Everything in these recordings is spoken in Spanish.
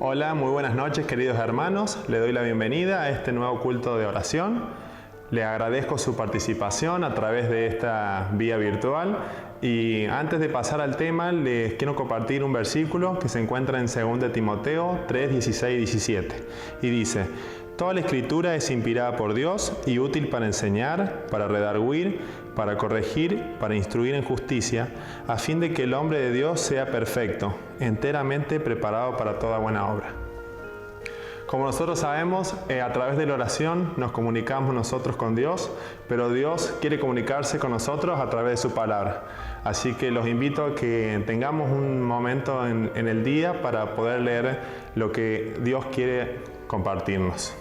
Hola, muy buenas noches queridos hermanos. Le doy la bienvenida a este nuevo culto de oración. Le agradezco su participación a través de esta vía virtual. Y antes de pasar al tema, les quiero compartir un versículo que se encuentra en 2 Timoteo 3, 16 y 17. Y dice: toda la escritura es inspirada por Dios y útil para enseñar, para redarguir, para corregir, para instruir en justicia, a fin de que el hombre de Dios sea perfecto, enteramente preparado para toda buena obra. Como nosotros sabemos, a través de la oración nos comunicamos nosotros con Dios, pero Dios quiere comunicarse con nosotros a través de su palabra. Así que los invito a que tengamos un momento en el día para poder leer lo que Dios quiere compartirnos.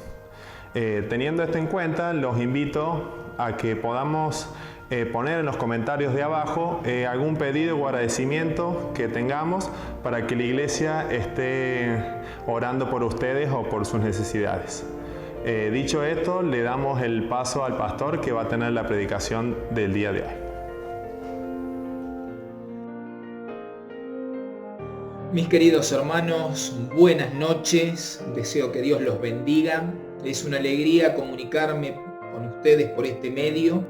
Teniendo esto en cuenta, los invito a que podamos poner en los comentarios de abajo algún pedido o agradecimiento que tengamos para que la iglesia esté orando por ustedes o por sus necesidades. Dicho esto, le damos el paso al pastor que va a tener la predicación del día de hoy. Mis queridos hermanos, buenas noches, deseo que Dios los bendiga. Es una alegría comunicarme con ustedes por este medio.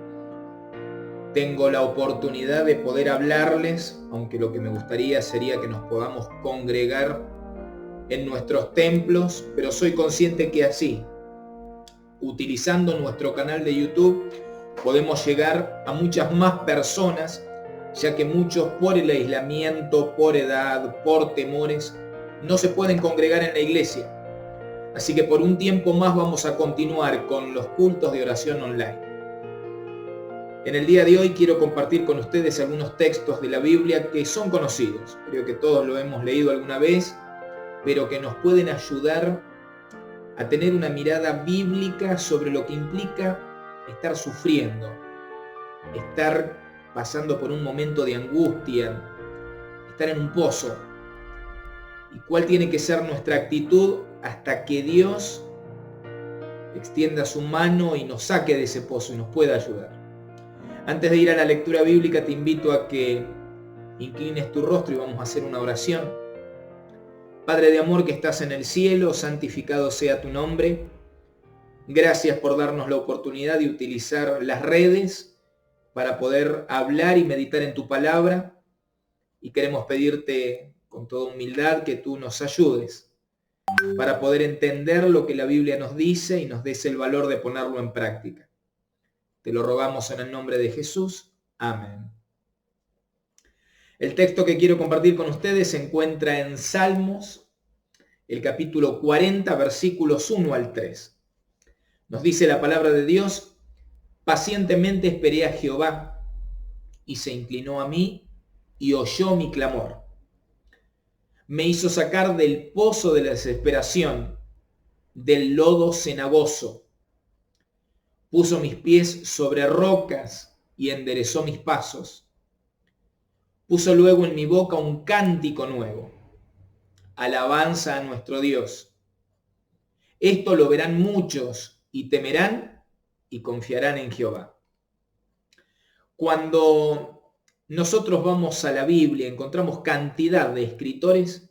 Tengo la oportunidad de poder hablarles, aunque lo que me gustaría sería que nos podamos congregar en nuestros templos, pero soy consciente que así, utilizando nuestro canal de YouTube, podemos llegar a muchas más personas, ya que muchos por el aislamiento, por edad, por temores, no se pueden congregar en la iglesia. Así que por un tiempo más vamos a continuar con los cultos de oración online. En el día de hoy quiero compartir con ustedes algunos textos de la Biblia que son conocidos. Creo que todos lo hemos leído alguna vez, pero que nos pueden ayudar a tener una mirada bíblica sobre lo que implica estar sufriendo, estar pasando por un momento de angustia, estar en un pozo. Y cuál tiene que ser nuestra actitud hasta que Dios extienda su mano y nos saque de ese pozo y nos pueda ayudar. Antes de ir a la lectura bíblica, te invito a que inclines tu rostro y vamos a hacer una oración. Padre de amor que estás en el cielo, santificado sea tu nombre. Gracias por darnos la oportunidad de utilizar las redes para poder hablar y meditar en tu palabra. Y queremos pedirte con toda humildad que tú nos ayudes para poder entender lo que la Biblia nos dice y nos des el valor de ponerlo en práctica. Te lo rogamos en el nombre de Jesús. Amén. El texto que quiero compartir con ustedes se encuentra en Salmos, el capítulo 40, versículos 1 al 3. Nos dice la palabra de Dios: pacientemente esperé a Jehová, y se inclinó a mí y oyó mi clamor. Me hizo sacar del pozo de la desesperación, del lodo cenagoso. Puso mis pies sobre rocas y enderezó mis pasos. Puso luego en mi boca un cántico nuevo, alabanza a nuestro Dios. Esto lo verán muchos y temerán y confiarán en Jehová. Cuando nosotros vamos a la Biblia, encontramos cantidad de escritores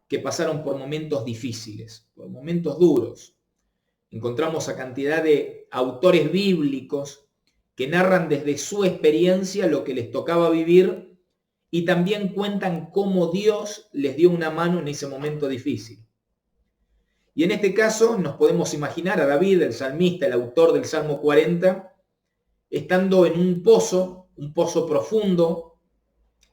que pasaron por momentos difíciles, por momentos duros. Encontramos a cantidad de autores bíblicos que narran desde su experiencia lo que les tocaba vivir y también cuentan cómo Dios les dio una mano en ese momento difícil. Y en este caso nos podemos imaginar a David, el salmista, el autor del Salmo 40, estando en un pozo profundo,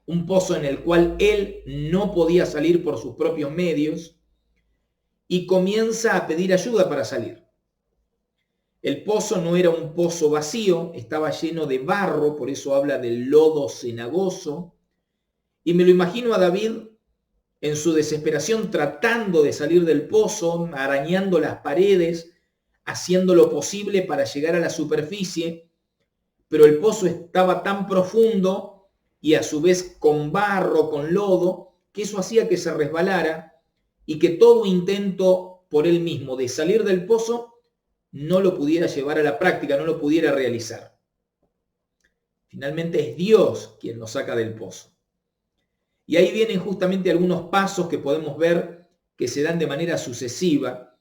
un pozo en el cual él no podía salir por sus propios medios y comienza a pedir ayuda para salir. El pozo no era un pozo vacío, estaba lleno de barro, por eso habla del lodo cenagoso. Y me lo imagino a David en su desesperación tratando de salir del pozo, arañando las paredes, haciendo lo posible para llegar a la superficie, pero el pozo estaba tan profundo y a su vez con barro, con lodo, que eso hacía que se resbalara y que todo intento por él mismo de salir del pozo no lo pudiera llevar a la práctica, no lo pudiera realizar. Finalmente es Dios quien nos saca del pozo. Y ahí vienen justamente algunos pasos que podemos ver que se dan de manera sucesiva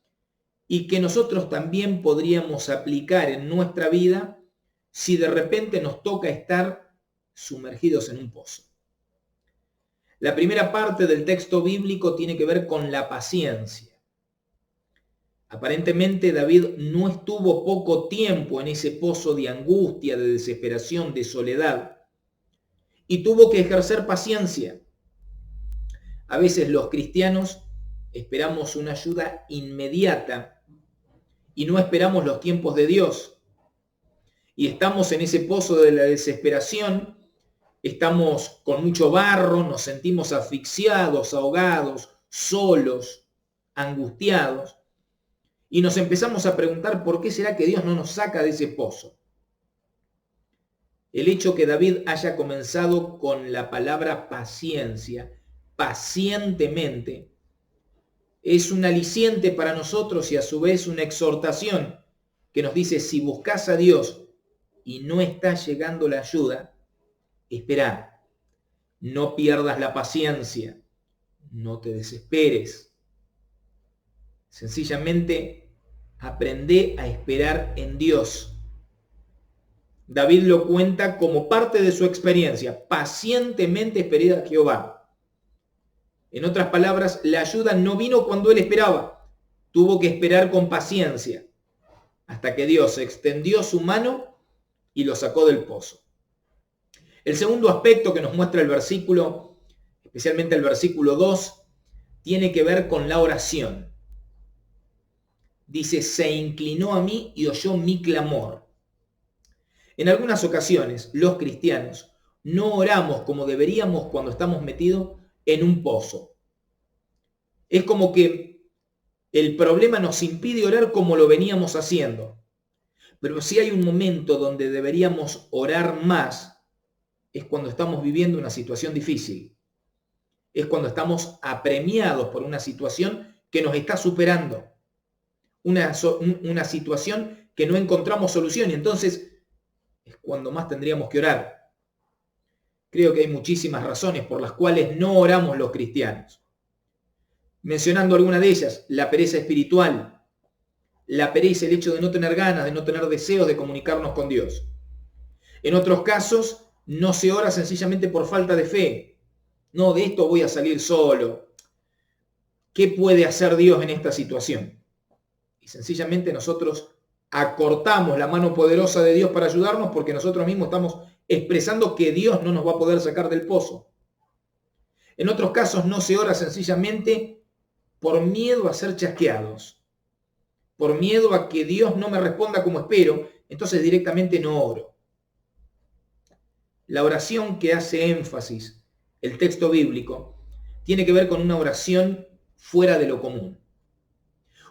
y que nosotros también podríamos aplicar en nuestra vida si de repente nos toca estar sumergidos en un pozo. La primera parte del texto bíblico tiene que ver con la paciencia. Aparentemente David no estuvo poco tiempo en ese pozo de angustia, de desesperación, de soledad, y tuvo que ejercer paciencia. A veces los cristianos esperamos una ayuda inmediata y no esperamos los tiempos de Dios. Y estamos en ese pozo de la desesperación, estamos con mucho barro, nos sentimos asfixiados, ahogados, solos, angustiados. Y nos empezamos a preguntar por qué será que Dios no nos saca de ese pozo. El hecho que David haya comenzado con la palabra paciencia, pacientemente, es un aliciente para nosotros y a su vez una exhortación que nos dice, si buscas a Dios y no está llegando la ayuda, espera, no pierdas la paciencia, no te desesperes. Sencillamente, aprende a esperar en Dios. David lo cuenta como parte de su experiencia. Pacientemente esperé a Jehová. En otras palabras, la ayuda no vino cuando él esperaba. Tuvo que esperar con paciencia hasta que Dios extendió su mano y lo sacó del pozo. El segundo aspecto que nos muestra el versículo, especialmente el versículo 2, tiene que ver con la oración. Dice, se inclinó a mí y oyó mi clamor. En algunas ocasiones, los cristianos no oramos como deberíamos cuando estamos metidos en un pozo. Es como que el problema nos impide orar como lo veníamos haciendo. Pero si hay un momento donde deberíamos orar más, es cuando estamos viviendo una situación difícil. Es cuando estamos apremiados por una situación que nos está superando. Una situación que no encontramos solución y entonces es cuando más tendríamos que orar. Creo que hay muchísimas razones por las cuales no oramos los cristianos. Mencionando alguna de ellas, la pereza espiritual, la pereza, el hecho de no tener ganas, de no tener deseos de comunicarnos con Dios. En otros casos, no se ora sencillamente por falta de fe. No, de esto voy a salir solo. ¿Qué puede hacer Dios en esta situación? Y sencillamente nosotros acortamos la mano poderosa de Dios para ayudarnos porque nosotros mismos estamos expresando que Dios no nos va a poder sacar del pozo. En otros casos no se ora sencillamente por miedo a ser chasqueados, por miedo a que Dios no me responda como espero, entonces directamente no oro. La oración que hace énfasis el texto bíblico tiene que ver con una oración fuera de lo común.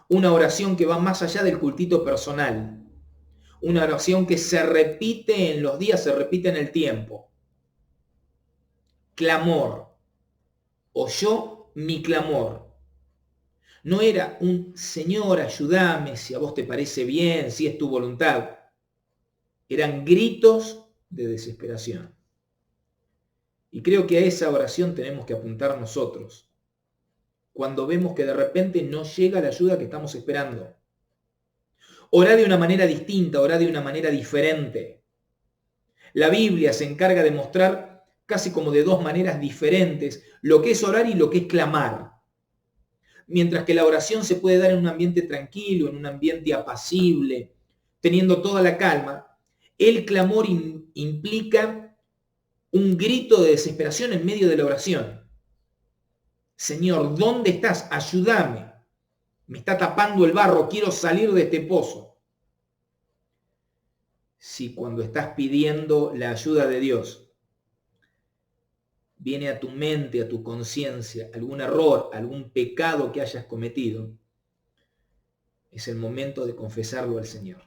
Una oración que va más allá del cultito personal. Una oración que se repite en los días, se repite en el tiempo. Clamor. Oyó mi clamor. No era un Señor, ayúdame, si a vos te parece bien, si es tu voluntad. Eran gritos de desesperación. Y creo que a esa oración tenemos que apuntar nosotros. Cuando vemos que de repente no llega la ayuda que estamos esperando. Orá de una manera distinta, orá de una manera diferente. La Biblia se encarga de mostrar casi como de dos maneras diferentes lo que es orar y lo que es clamar. Mientras que la oración se puede dar en un ambiente tranquilo, en un ambiente apacible, teniendo toda la calma, el clamor implica un grito de desesperación en medio de la oración. Señor, ¿dónde estás? Ayúdame. Me está tapando el barro, quiero salir de este pozo. Si cuando estás pidiendo la ayuda de Dios, viene a tu mente, a tu conciencia, algún error, algún pecado que hayas cometido, es el momento de confesarlo al Señor.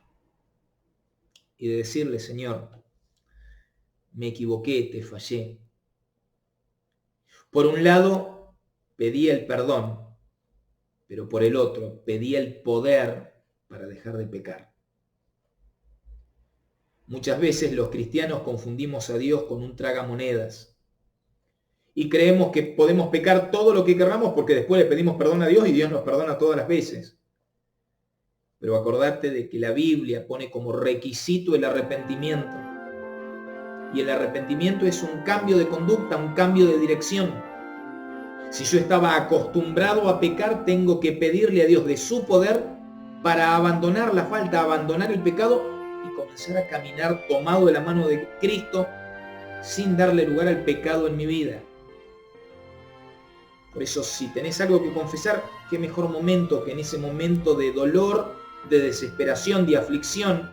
Y de decirle, Señor, me equivoqué, te fallé. Por un lado, pedía el perdón, pero por el otro, pedía el poder para dejar de pecar. Muchas veces los cristianos confundimos a Dios con un tragamonedas y creemos que podemos pecar todo lo que queramos porque después le pedimos perdón a Dios y Dios nos perdona todas las veces. Pero acordate de que la Biblia pone como requisito el arrepentimiento. Y el arrepentimiento es un cambio de conducta, un cambio de dirección. Si yo estaba acostumbrado a pecar, tengo que pedirle a Dios de su poder para abandonar la falta, abandonar el pecado y comenzar a caminar tomado de la mano de Cristo sin darle lugar al pecado en mi vida. Por eso, si tenés algo que confesar, qué mejor momento que en ese momento de dolor, de desesperación, de aflicción,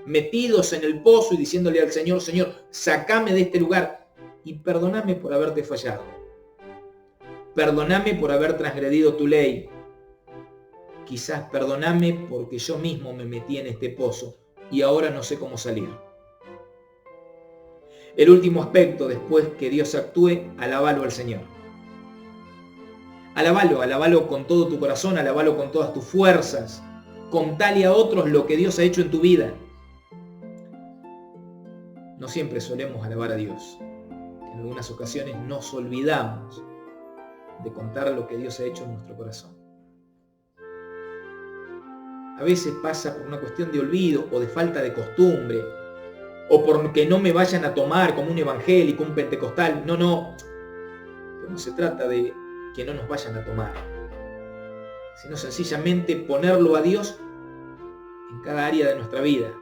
metidos en el pozo y diciéndole al Señor, Señor, sacame de este lugar y perdóname por haberte fallado. Perdóname por haber transgredido tu ley. Quizás perdóname porque yo mismo me metí en este pozo y ahora no sé cómo salir. El último aspecto, después que Dios actúe, alábalo al Señor. Alábalo con todo tu corazón, alábalo con todas tus fuerzas. Contale a otros lo que Dios ha hecho en tu vida. No siempre solemos alabar a Dios. En algunas ocasiones nos olvidamos de contar lo que Dios ha hecho en nuestro corazón. A veces pasa por una cuestión de olvido o de falta de costumbre, o porque no me vayan a tomar como un evangélico, un pentecostal. No se trata de que no nos vayan a tomar, sino sencillamente ponerlo a Dios en cada área de nuestra vida.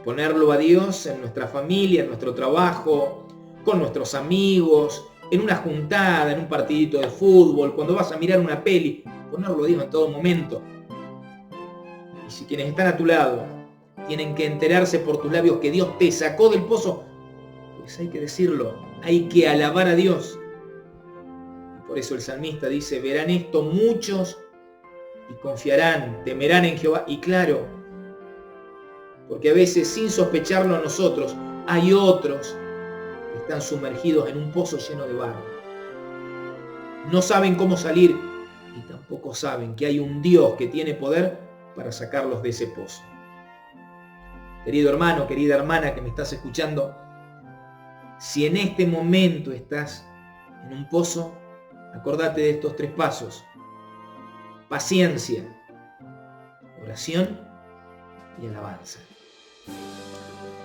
Ponerlo a Dios en nuestra familia, en nuestro trabajo, con nuestros amigos, en una juntada, en un partidito de fútbol, cuando vas a mirar una peli, ponerlo a Dios en todo momento. Y si quienes están a tu lado tienen que enterarse por tus labios que Dios te sacó del pozo, pues hay que decirlo, hay que alabar a Dios. Y por eso el salmista dice, verán esto muchos y confiarán, temerán en Jehová. Y claro, porque a veces sin sospecharlo nosotros, hay otros que están sumergidos en un pozo lleno de barro. No saben cómo salir y tampoco saben que hay un Dios que tiene poder para sacarlos de ese pozo. Querido hermano, querida hermana que me estás escuchando, si en este momento estás en un pozo, acordate de estos 3 pasos. Paciencia, oración y alabanza.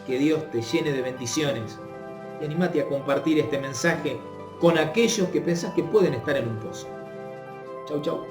Que Dios te llene de bendiciones y anímate a compartir este mensaje con aquellos que pensás que pueden estar en un pozo. Chau, chau.